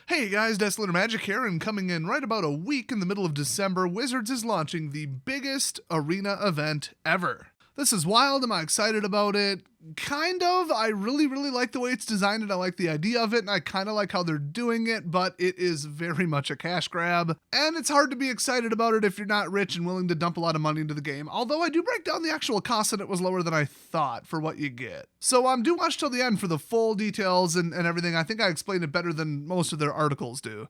Hey guys, Desolator Magic here, and coming in right about a week in the middle of December, Wizards is launching the biggest arena event ever. This is wild. Am I excited about it? Kind of. I really like the way it's designed and I like the idea of it and I kind of like how they're doing it, but it is very much a cash grab. And it's hard to be excited about it if you're not rich and willing to dump a lot of money into the game. Although I do break down the actual cost and it was lower than I thought for what you get. So do watch till the end for the full details and everything. I think I explained it better than most of their articles do.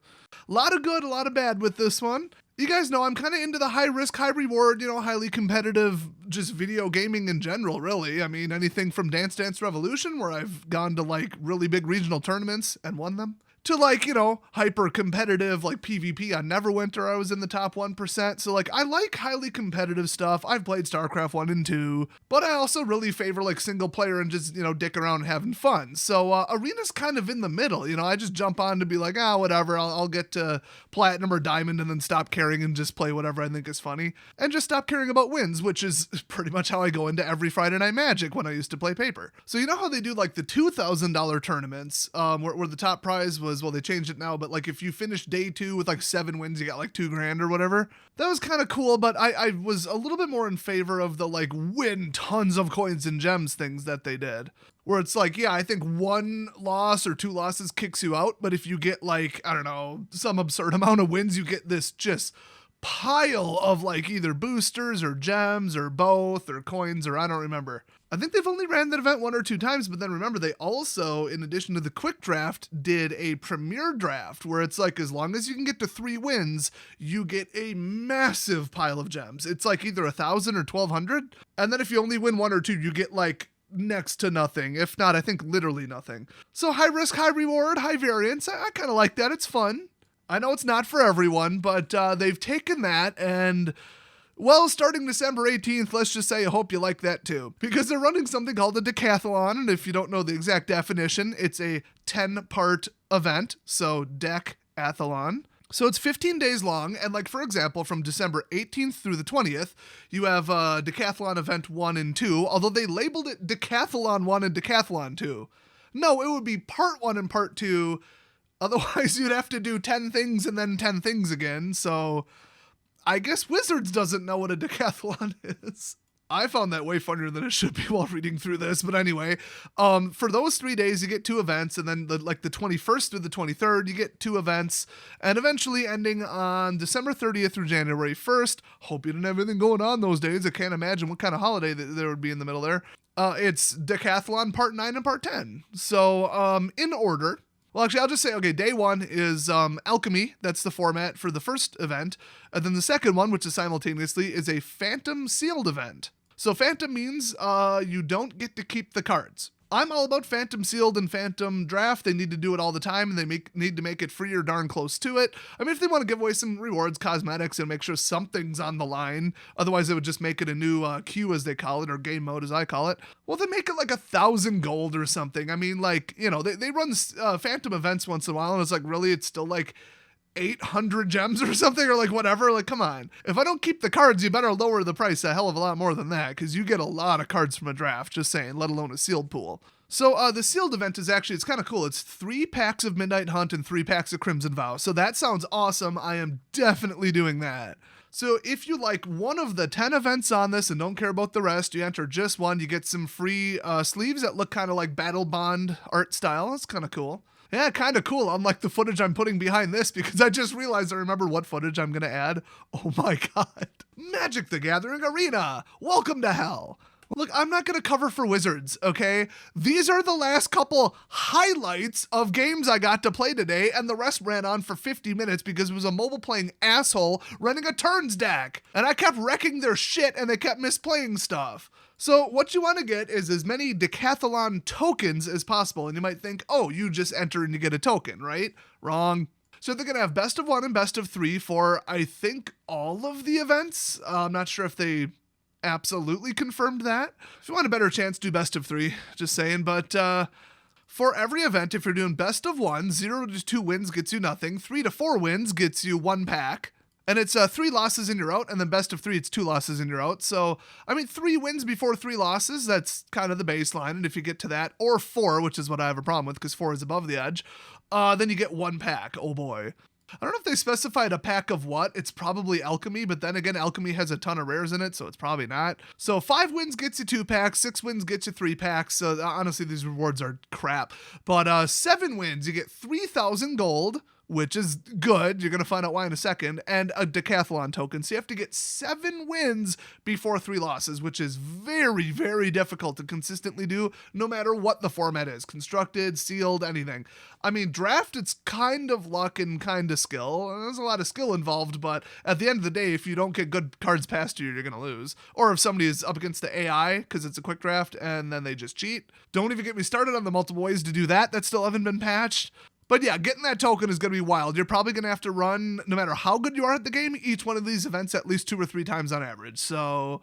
A lot of good, a lot of bad with this one. You guys know I'm kind of into the high risk, high reward, highly competitive, just video gaming in general, really. I mean, anything from Dance Dance Revolution, where I've gone to like really big regional tournaments and won them, to like, hyper competitive like PvP on Neverwinter. I was in the top 1%. So like, I like highly competitive stuff. I've played StarCraft 1 and 2, but I also really favor like single player and just, dick around and having fun. So Arena's kind of in the middle. I just jump on to be like, whatever, I'll get to platinum or diamond and then stop caring and just play whatever I think is funny and just stop caring about wins, which is pretty much how I go into every Friday Night Magic when I used to play paper. So you know how they do like the $2,000 tournaments where the top prize was, well, they changed it now, but like if you finish day 2 with like 7 wins, you got like $2,000 or whatever. That was kind of cool, but I was a little bit more in favor of the like win tons of coins and gems things that they did. Where it's like, yeah, I think 1 loss or 2 losses kicks you out, but if you get like, I don't know, some absurd amount of wins, you get this just pile of like either boosters or gems or both or coins or I don't remember. I think they've only ran that event 1 or 2 times, but then remember they also, in addition to the quick draft, did a premier draft where it's like as long as you can get to 3 wins, you get a massive pile of gems. It's like either 1,000 or 1,200. And then if you only win 1 or 2, you get like next to nothing. If not, I think literally nothing. So high risk, high reward, high variance. I kind of like that. It's fun. I know it's not for everyone, but they've taken that and, well, starting December 18th, let's just say I hope you like that too. Because they're running something called a decathlon, and if you don't know the exact definition, it's a 10-part event, so decathlon. So it's 15 days long, and like for example, from December 18th through the 20th, you have Decathlon Event 1 and 2, although they labeled it Decathlon 1 and Decathlon 2. No, it would be Part 1 and Part 2, otherwise you'd have to do 10 things and then 10 things again, so I guess Wizards doesn't know what a decathlon is. I found that way funnier than it should be while reading through this, but anyway, for those 3 days you get 2 events, and then the 21st through the 23rd you get 2 events, and eventually ending on December 30th through January 1st. Hope you didn't have anything going on those days. I can't imagine what kind of holiday there would be in the middle there. It's Decathlon Part 9 and Part 10. So in order. Well, actually, I'll just say, okay, day 1 is Alchemy. That's the format for the first event. And then the second one, which is simultaneously, is a Phantom Sealed event. So Phantom means you don't get to keep the cards. I'm all about Phantom Sealed and Phantom Draft. They need to do it all the time, and they need to make it free or darn close to it. I mean, if they want to give away some rewards, cosmetics, and make sure something's on the line, otherwise they would just make it a new queue, as they call it, or game mode, as I call it. Well, they make it like 1,000 gold or something. I mean, like, they run Phantom events once in a while, and it's like, really, it's still like 800 gems or something, or like whatever. Like, come on. If I don't keep the cards, you better lower the price a hell of a lot more than that, because you get a lot of cards from a draft, just saying, let alone a sealed pool. So the sealed event is actually, it's kind of cool. It's 3 packs of Midnight Hunt and 3 packs of Crimson Vow. So that sounds awesome. I am definitely doing that. So if you like one of the 10 events on this and don't care about the rest, you enter just one, you get some free sleeves that look kind of like Battle Bond art style. That's kind of cool. Yeah, kind of cool, unlike the footage I'm putting behind this, because I just realized I remember what footage I'm going to add. Oh my god. Magic the Gathering Arena! Welcome to hell! Look, I'm not going to cover for Wizards, okay? These are the last couple highlights of games I got to play today, and the rest ran on for 50 minutes because it was a mobile playing asshole running a turns deck. And I kept wrecking their shit, and they kept misplaying stuff. So what you want to get is as many decathlon tokens as possible. And you might think, oh, you just enter and you get a token, right? Wrong. So they're going to have best of 1 and best of 3 for, I think, all of the events. I'm not sure if they absolutely confirmed that. If you want a better chance, do best of 3, just saying. But for every event, if you're doing best of 1, 0 to 2 wins gets you nothing. 3 to 4 wins gets you 1 pack. And it's 3 losses and you're out, and then best of 3, it's 2 losses and you're out. So, I mean, 3 wins before 3 losses, that's kind of the baseline. And if you get to that, or 4, which is what I have a problem with, because 4 is above the edge, then you get 1 pack. Oh boy. I don't know if they specified a pack of what. It's probably Alchemy, but then again, Alchemy has a ton of rares in it, so it's probably not. So 5 wins gets you 2 packs, 6 wins gets you 3 packs. So honestly, these rewards are crap. But 7 wins, you get 3,000 gold, which is good. You're going to find out why in a second, and a decathlon token. So you have to get 7 wins before 3 losses, which is very, very difficult to consistently do, no matter what the format is. Constructed, sealed, anything. I mean, draft, it's kind of luck and kind of skill. There's a lot of skill involved, but at the end of the day, if you don't get good cards past you, you're going to lose. Or if somebody is up against the AI, because it's a quick draft, and then they just cheat. Don't even get me started on the multiple ways to do that still haven't been patched. But yeah, getting that token is going to be wild. You're probably going to have to run, no matter how good you are at the game, each one of these events at least 2 or 3 times on average. So,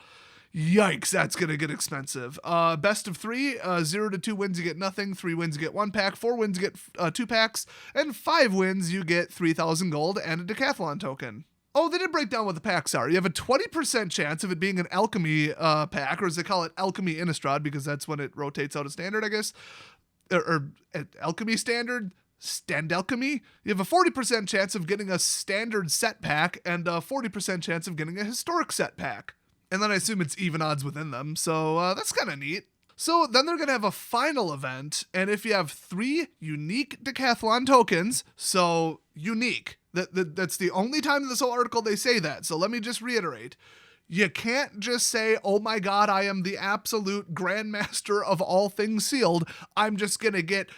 yikes, that's going to get expensive. Best of 3, 0 to 2 wins, you get nothing. 3 wins, you get 1 pack. 4 wins, you get 2 packs. And 5 wins, you get 3,000 gold and a decathlon token. Oh, they did break down what the packs are. You have a 20% chance of it being an Alchemy pack, or as they call it, Alchemy Innistrad, because that's when it rotates out of Standard, I guess. Or Alchemy Standard. Stand Alchemy, you have a 40% chance of getting a standard set pack and a 40% chance of getting a historic set pack. And then I assume it's even odds within them, so that's kind of neat. So then they're going to have a final event, and if you have 3 unique decathlon tokens, so unique, that's the only time in this whole article they say that, so let me just reiterate. You can't just say, oh my god, I am the absolute grandmaster of all things sealed. I'm just going to get,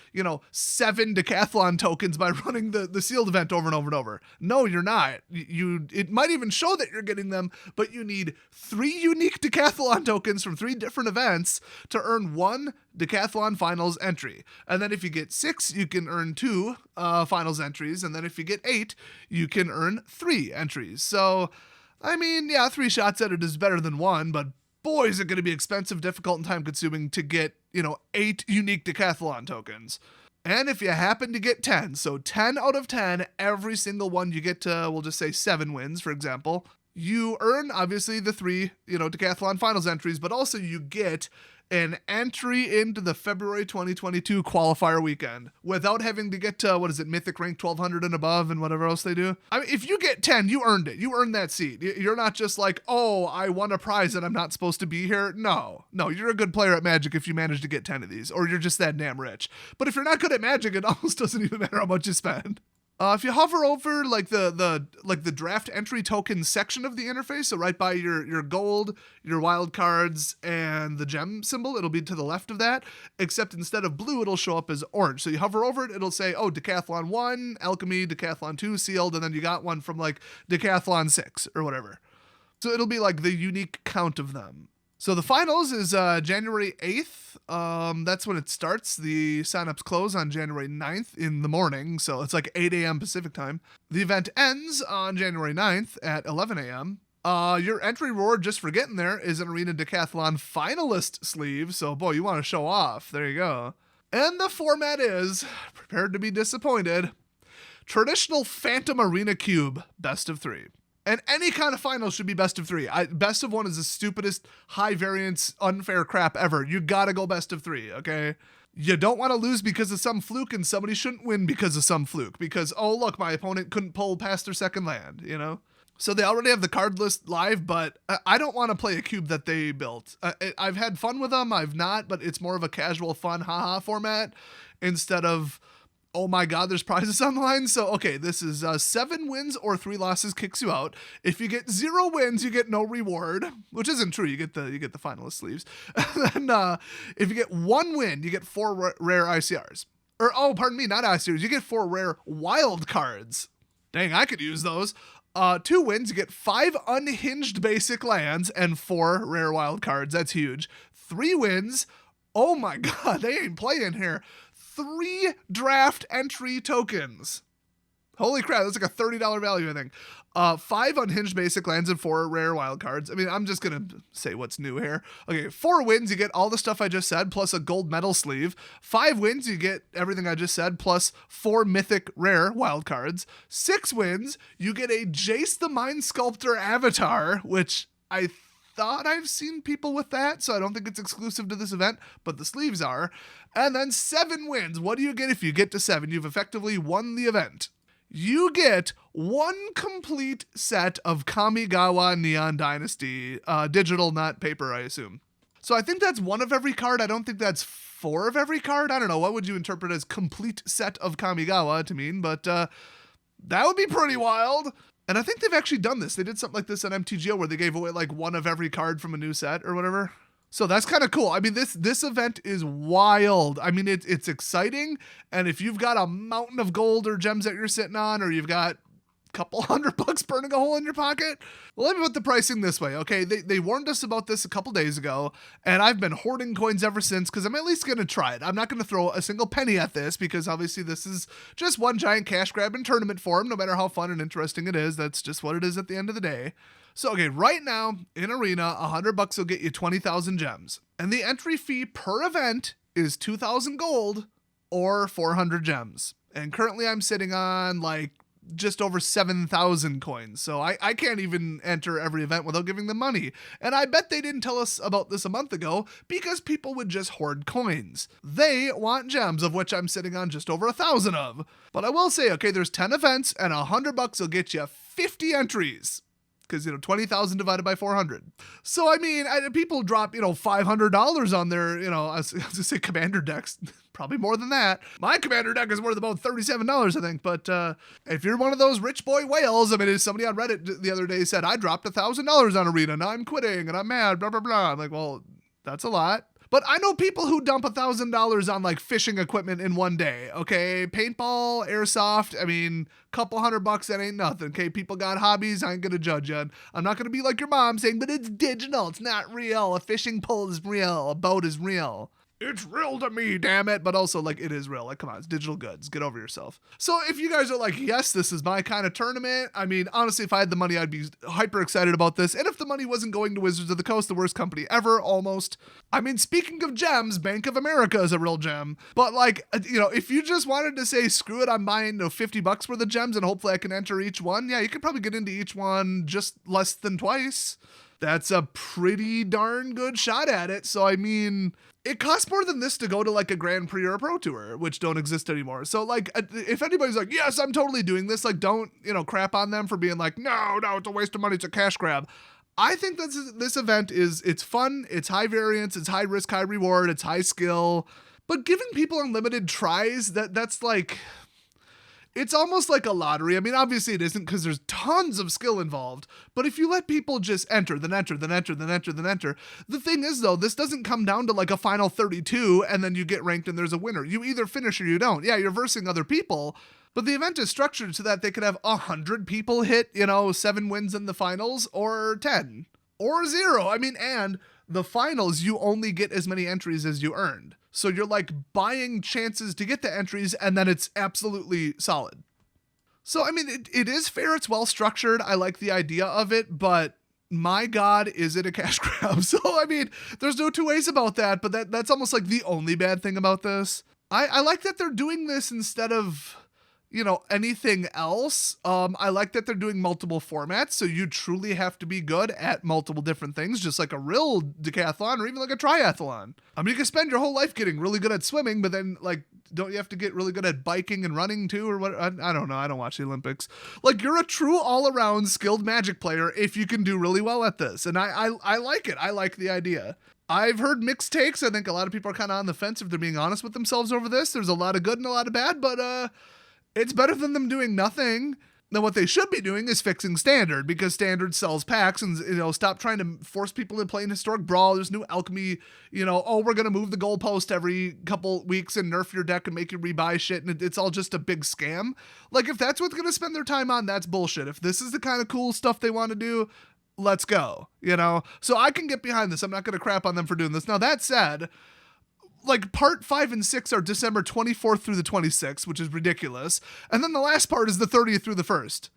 7 decathlon tokens by running the sealed event over and over and over. No, you're not. It might even show that you're getting them, but you need 3 unique decathlon tokens from 3 different events to earn 1 decathlon finals entry. And then if you get 6, you can earn 2 finals entries. And then if you get 8, you can earn 3 entries. So, I mean, yeah, 3 shots at it is better than 1, but boy, is it going to be expensive, difficult, and time-consuming to get, 8 unique decathlon tokens. And if you happen to get 10, so 10 out of 10, every single one you get to, we'll just say 7 wins, for example, you earn, obviously, the 3, decathlon finals entries, but also you get an entry into the February 2022 qualifier weekend without having to get to, Mythic rank 1200 and above and whatever else they do. I mean, if you get 10, you earned it. You earned that seat. You're not just like, oh, I won a prize and I'm not supposed to be here. No, you're a good player at Magic if you manage to get 10 of these, or you're just that damn rich. But if you're not good at Magic, it almost doesn't even matter how much you spend. If you hover over the draft entry token section of the interface, so right by your gold, your wild cards, and the gem symbol, it'll be to the left of that, except instead of blue, it'll show up as orange. So you hover over it, it'll say, oh, Decathlon 1, Alchemy, Decathlon 2, sealed, and then you got one from Decathlon 6 or whatever. So it'll be the unique count of them. So the finals is January 8th. That's when it starts. The signups close on January 9th in the morning, so it's 8 a.m. Pacific time. The event ends on January 9th at 11 a.m. Your entry reward, just for getting there, is an Arena Decathlon finalist sleeve, so boy, you want to show off. There you go. And the format is, prepared to be disappointed, traditional Phantom Arena Cube, best of 3. And any kind of final should be best of 3. Best of 1 is the stupidest, high variance, unfair crap ever. You gotta go best of 3, okay? You don't want to lose because of some fluke, and somebody shouldn't win because of some fluke. Because, oh, look, my opponent couldn't pull past their second land, So they already have the card list live, but I don't want to play a cube that they built. I've had fun with them, I've not, but it's more of a casual, fun, haha format instead of, oh my god, there's prizes on the line. So, okay, this is 7 wins or 3 losses kicks you out. If you get 0 wins, you get no reward, which isn't true. You get the finalist sleeves. And then if you get 1 win, you get 4 rare ICRs. Or, oh, pardon me, not ICRs. You get 4 rare wild cards. Dang, I could use those. 2 wins, you get 5 unhinged basic lands and 4 rare wild cards. That's huge. 3 wins, oh my god, they ain't playing here. 3 draft entry tokens. Holy crap, that's a $30 value, I think. 5 unhinged basic lands and 4 rare wild cards. I mean, I'm just going to say what's new here. Okay, 4 wins, you get all the stuff I just said, plus a gold medal sleeve. 5 wins, you get everything I just said, plus 4 mythic rare wild cards. 6 wins, you get a Jace the Mind Sculptor avatar, which I thought I've seen people with that, so I don't think it's exclusive to this event, but the sleeves are. And then 7 wins. What do you get if you get to 7? You've effectively won the event. You get 1 complete set of Kamigawa Neon Dynasty, digital, not paper, I assume. So I think that's 1 of every card. I don't think that's 4 of every card. I don't know. What would you interpret as complete set of Kamigawa to mean? But that would be pretty wild. And I think they've actually done this. They did something like this on MTG where they gave away like 1 of every card from a new set or whatever. So that's kind of cool. I mean, this event is wild. I mean, it's exciting. And if you've got a mountain of gold or gems that you're sitting on, or you've got couple $100 burning a hole in your pocket. Well, let me put the pricing this way. Okay, they warned us about this a couple days ago, and I've been hoarding coins ever since because I'm at least going to try it. I'm not going to throw a single penny at this because obviously this is just one giant cash grab in tournament form, no matter how fun and interesting it is. That's just what it is at the end of the day. So, okay, right now in Arena, $100 will get you 20,000 gems. And the entry fee per event is 2,000 gold or 400 gems. And currently I'm sitting on like just over 7,000 coins. So I can't even enter every event without giving them money. And I bet they didn't tell us about this a month ago because people would just hoard coins. They want gems, of which I'm sitting on just over 1,000 of. But I will say, okay, there's 10 events and $100 will get you 50 entries. Because, 20,000 divided by 400. So, I mean, people drop, $500 on their, I was going to say commander decks. Probably more than that. My commander deck is worth about $37, I think. But if you're one of those rich boy whales, I mean, somebody on Reddit the other day said, I dropped $1,000 on Arena. Now I'm quitting and I'm mad, blah, blah, blah. I'm like, well, that's a lot. But I know people who dump $1,000 on like fishing equipment in one day. Okay, paintball, airsoft. I mean, couple $100, that ain't nothing. Okay, people got hobbies. I ain't gonna judge you. I'm not gonna be like your mom saying, but it's digital. It's not real. A fishing pole is real. A boat is real. It's real to me, damn it. But also, like, it is real. Like, come on, it's digital goods. Get over yourself. So if you guys are like, yes, this is my kind of tournament. I mean, honestly, if I had the money, I'd be hyper excited about this. And if the money wasn't going to Wizards of the Coast, the worst company ever, almost. I mean, speaking of gems, Bank of America is a real gem. But like, if you just wanted to say, screw it, I'm buying $50 worth of gems and hopefully I can enter each one. Yeah, you could probably get into each one just less than twice. That's a pretty darn good shot at it. So, I mean, it costs more than this to go to like a Grand Prix or a Pro Tour, which don't exist anymore. So like, if anybody's like, yes, I'm totally doing this, like, don't, crap on them for being like, no, it's a waste of money. It's a cash grab. I think this event it's fun. It's high variance. It's high risk, high reward. It's high skill, but giving people unlimited tries, that's like, it's almost like a lottery. I mean, obviously it isn't because there's tons of skill involved, but if you let people just enter, then enter. The thing is, though, this doesn't come down to like a final 32 and then you get ranked and there's a winner. You either finish or you don't. Yeah, you're versing other people, but the event is structured so that they could have 100 people hit, 7 wins in the finals or 10 or 0. I mean, and the finals, you only get as many entries as you earned. So you're like buying chances to get the entries and then it's absolutely solid. So, I mean, it is fair. It's well structured. I like the idea of it, but my God, is it a cash grab? So, I mean, there's no two ways about that, but that's almost like the only bad thing about this. I like that they're doing this instead of, anything else. I like that they're doing multiple formats, so you truly have to be good at multiple different things, just like a real decathlon or even like a triathlon. I mean, you can spend your whole life getting really good at swimming, but then, like, don't you have to get really good at biking and running too, or what? I don't know. I don't watch the Olympics. Like, you're a true all-around skilled Magic player if you can do really well at this, and I like it. I like the idea. I've heard mixed takes. I think a lot of people are kind of on the fence if they're being honest with themselves over this. There's a lot of good and a lot of bad, but it's better than them doing nothing. Now, what they should be doing is fixing Standard, because Standard sells packs, and, stop trying to force people to play an Historic Brawl. There's new alchemy, we're going to move the goalpost every couple weeks and nerf your deck and make you rebuy shit, and it's all just a big scam. Like, if that's what's going to spend their time on, that's bullshit. If this is the kind of cool stuff they want to do, let's go, So I can get behind this. I'm not going to crap on them for doing this. Now, that said, like, part 5 and 6 are December 24th through the 26th, which is ridiculous. And then the last part is the 30th through the 1st.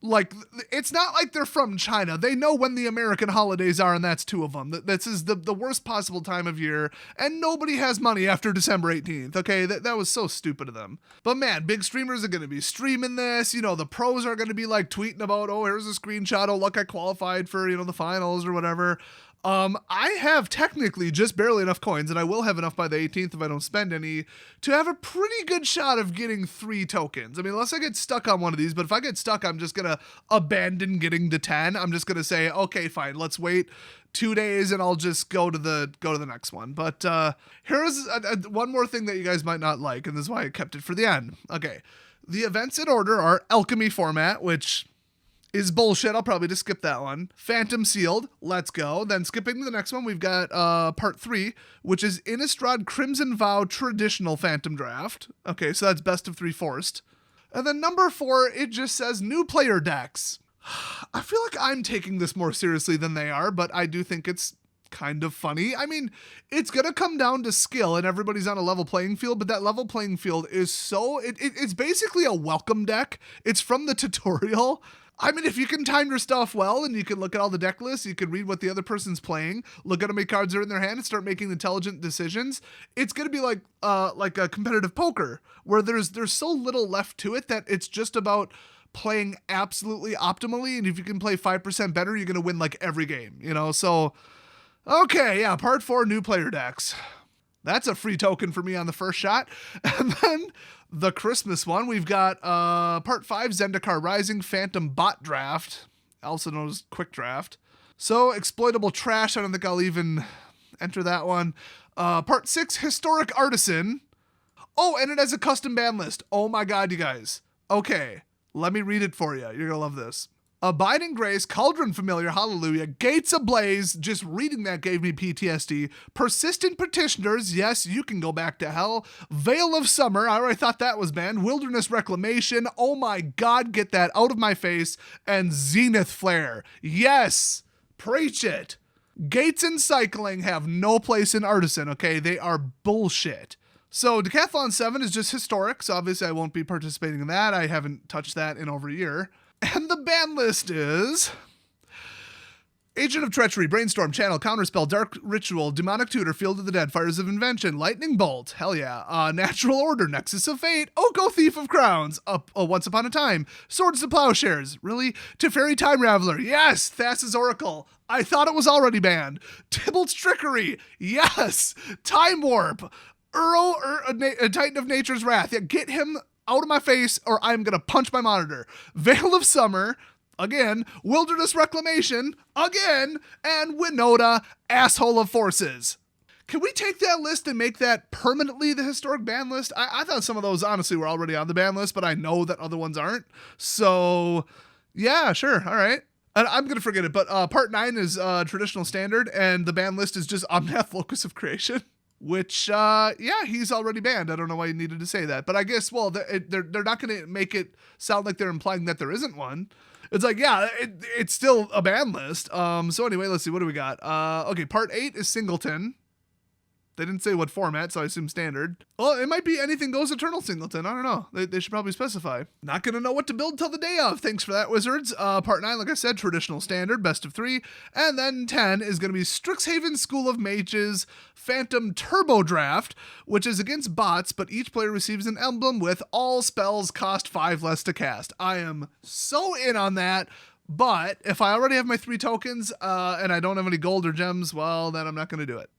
Like, it's not like they're from China. They know when the American holidays are, and that's 2 of them. This is the worst possible time of year, and nobody has money after December 18th, okay? That was so stupid of them. But man, big streamers are going to be streaming this. You know, the pros are going to be like tweeting about, oh, here's a screenshot. Oh, look, I qualified for, you know, the finals or whatever. I have technically just barely enough coins, and I will have enough by the 18th if I don't spend any, to have a pretty good shot of getting 3 tokens. I mean, unless I get stuck on one of these, but if I get stuck, I'm just going to abandon getting to 10. I'm just going to say, okay, fine, let's wait 2 days and I'll just go to the next one. But here's one more thing that you guys might not like, and this is why I kept it for the end. Okay, the events in order are Alchemy format, which is bullshit. I'll probably just skip that one. Phantom Sealed, let's go. Then skipping to the next one, we've got part 3, which is Innistrad Crimson Vow Traditional Phantom Draft. Okay, so that's best of 3 forced. And then number 4, it just says new player decks. I feel like I'm taking this more seriously than they are, but I do think it's kind of funny. I mean, it's gonna come down to skill and everybody's on a level playing field, but that level playing field is so, it's basically a welcome deck. It's from the tutorial. I mean, if you can time your stuff well and you can look at all the deck lists, you can read what the other person's playing, look at how many cards are in their hand and start making intelligent decisions, it's going to be like a competitive poker where there's so little left to it that it's just about playing absolutely optimally. And if you can play 5% better, you're going to win like every game, you know? So, okay, yeah, part 4, new player decks. That's a free token for me on the first shot. And then the Christmas one, we've got part 5, Zendikar Rising Phantom Bot Draft, also known as Quick Draft. So exploitable trash, I don't think I'll even enter that one. Part 6, Historic Artisan. Oh, and it has a custom ban list. Oh my god, you guys. Okay, let me read it for you. You're gonna love this. Abiding Grace, Cauldron Familiar, Hallelujah, Gates Ablaze, just reading that gave me PTSD, Persistent Petitioners, yes, you can go back to hell, Veil of Summer, I already thought that was banned, Wilderness Reclamation, oh my god, get that out of my face, and Zenith Flare, yes, preach it. Gates and Cycling have no place in Artisan, okay, they are bullshit. So Decathlon 7 is just historic, so obviously I won't be participating in that, I haven't touched that in over a year. And the ban list is Agent of Treachery, Brainstorm, Channel, Counterspell, Dark Ritual, Demonic Tutor, Field of the Dead, Fires of Invention, Lightning Bolt, hell yeah, Natural Order, Nexus of Fate, Oko Thief of Crowns, Once Upon a Time, Swords to Plowshares, really? Teferi Time Raveler, yes, Thassa's Oracle, I thought it was already banned, Tybalt's Trickery, yes, Time Warp, Titan of Nature's Wrath, yeah, get him out of my face or I'm gonna punch my monitor. Veil of Summer, again, Wilderness Reclamation, again, and Winota, Asshole of Forces. Can we take that list and make that permanently the historic ban list? I thought some of those honestly were already on the ban list, but I know that other ones aren't. So yeah, sure, all right. And I'm gonna forget it, but part 9 is traditional standard and the ban list is just Omnath Locus of Creation. Which, yeah, he's already banned. I don't know why you needed to say that. But I guess, well, they're not going to make it sound like they're implying that there isn't one. It's like, yeah, it's still a ban list. So anyway, let's see. What do we got? Okay, part 8 is Singleton. They didn't say what format, so I assume standard. Well, it might be Anything Goes Eternal Singleton. I don't know. They should probably specify. Not going to know what to build till the day of. Thanks for that, Wizards. Part 9, like I said, traditional standard, best of 3. And then 10 is going to be Strixhaven School of Mages Phantom Turbo Draft, which is against bots, but each player receives an emblem with all spells cost 5 less to cast. I am so in on that. But if I already have my 3 tokens and I don't have any gold or gems, well, then I'm not going to do it.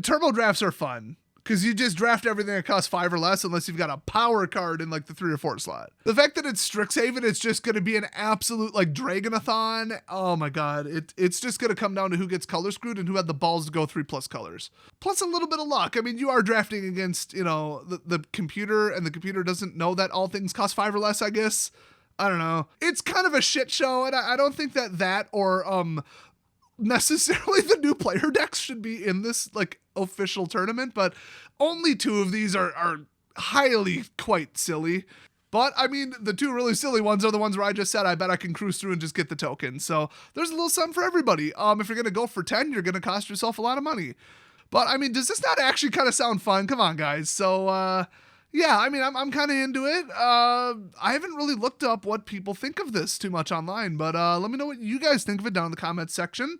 Turbo drafts are fun because you just draft everything that costs 5 or less unless you've got a power card in like the 3 or 4 slot. The fact that it's Strixhaven, it's just going to be an absolute like Dragonathon. Oh my god, it's just going to come down to who gets color screwed and who had the balls to go 3+ colors. Plus a little bit of luck. I mean, you are drafting against, you know, the computer, and the computer doesn't know that all things cost 5 or less, I guess. I don't know. It's kind of a shit show, and I don't think that or necessarily the new player decks should be in this like official tournament, but only 2 of these are highly quite silly. But I mean, the 2 really silly ones are the ones where I just said I bet I can cruise through and just get the tokens. So there's a little something for everybody. If you're gonna go for 10, you're gonna cost yourself a lot of money. But I mean, does this not actually kind of sound fun? Come on, guys. So Yeah, I mean, I'm kind of into it. I haven't really looked up what people think of this too much online, but let me know what you guys think of it down in the comments section.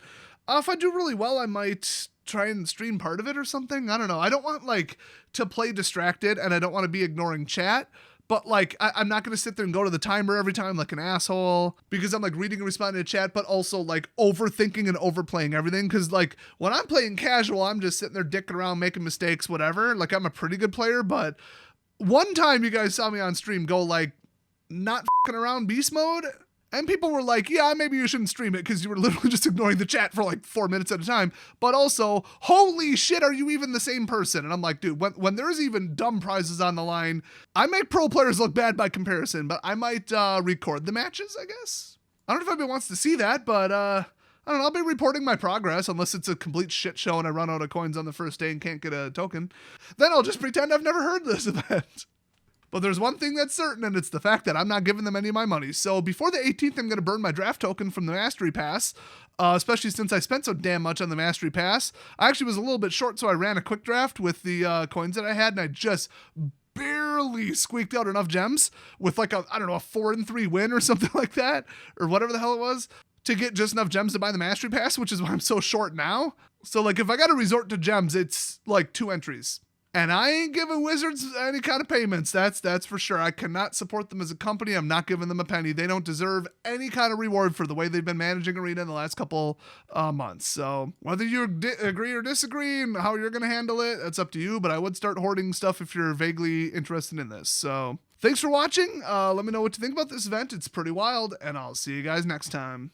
If I do really well, I might try and stream part of it or something. I don't know. I don't want like to play distracted, and I don't want to be ignoring chat. But like, I'm not gonna sit there and go to the timer every time like an asshole because I'm like reading and responding to chat, but also like overthinking and overplaying everything. Because like when I'm playing casual, I'm just sitting there dicking around, making mistakes, whatever. Like I'm a pretty good player, but one time you guys saw me on stream go like not fucking around beast mode, and people were like, yeah, maybe you shouldn't stream it because you were literally just ignoring the chat for like 4 minutes at a time. But also, holy shit, are you even the same person? And I'm like, dude, when there's even dumb prizes on the line, I make pro players look bad by comparison, but I might record the matches, I guess. I don't know if anybody wants to see that, but I don't know, I'll be reporting my progress unless it's a complete shit show and I run out of coins on the first day and can't get a token. Then I'll just pretend I've never heard of this event. But there's one thing that's certain, and it's the fact that I'm not giving them any of my money. So before the 18th, I'm going to burn my draft token from the Mastery Pass, especially since I spent so damn much on the Mastery Pass. I actually was a little bit short, so I ran a quick draft with the coins that I had, and I just barely squeaked out enough gems with like a 4-3 win or something like that, or whatever the hell it was, to get just enough gems to buy the Mastery Pass, which is why I'm so short now. So like if I got to resort to gems, it's like 2 entries. And I ain't giving Wizards any kind of payments. That's for sure. I cannot support them as a company. I'm not giving them a penny. They don't deserve any kind of reward for the way they've been managing Arena in the last couple months. So whether you agree or disagree and how you're going to handle it, that's up to you. But I would start hoarding stuff if you're vaguely interested in this. So thanks for watching. Let me know what you think about this event. It's pretty wild. And I'll see you guys next time.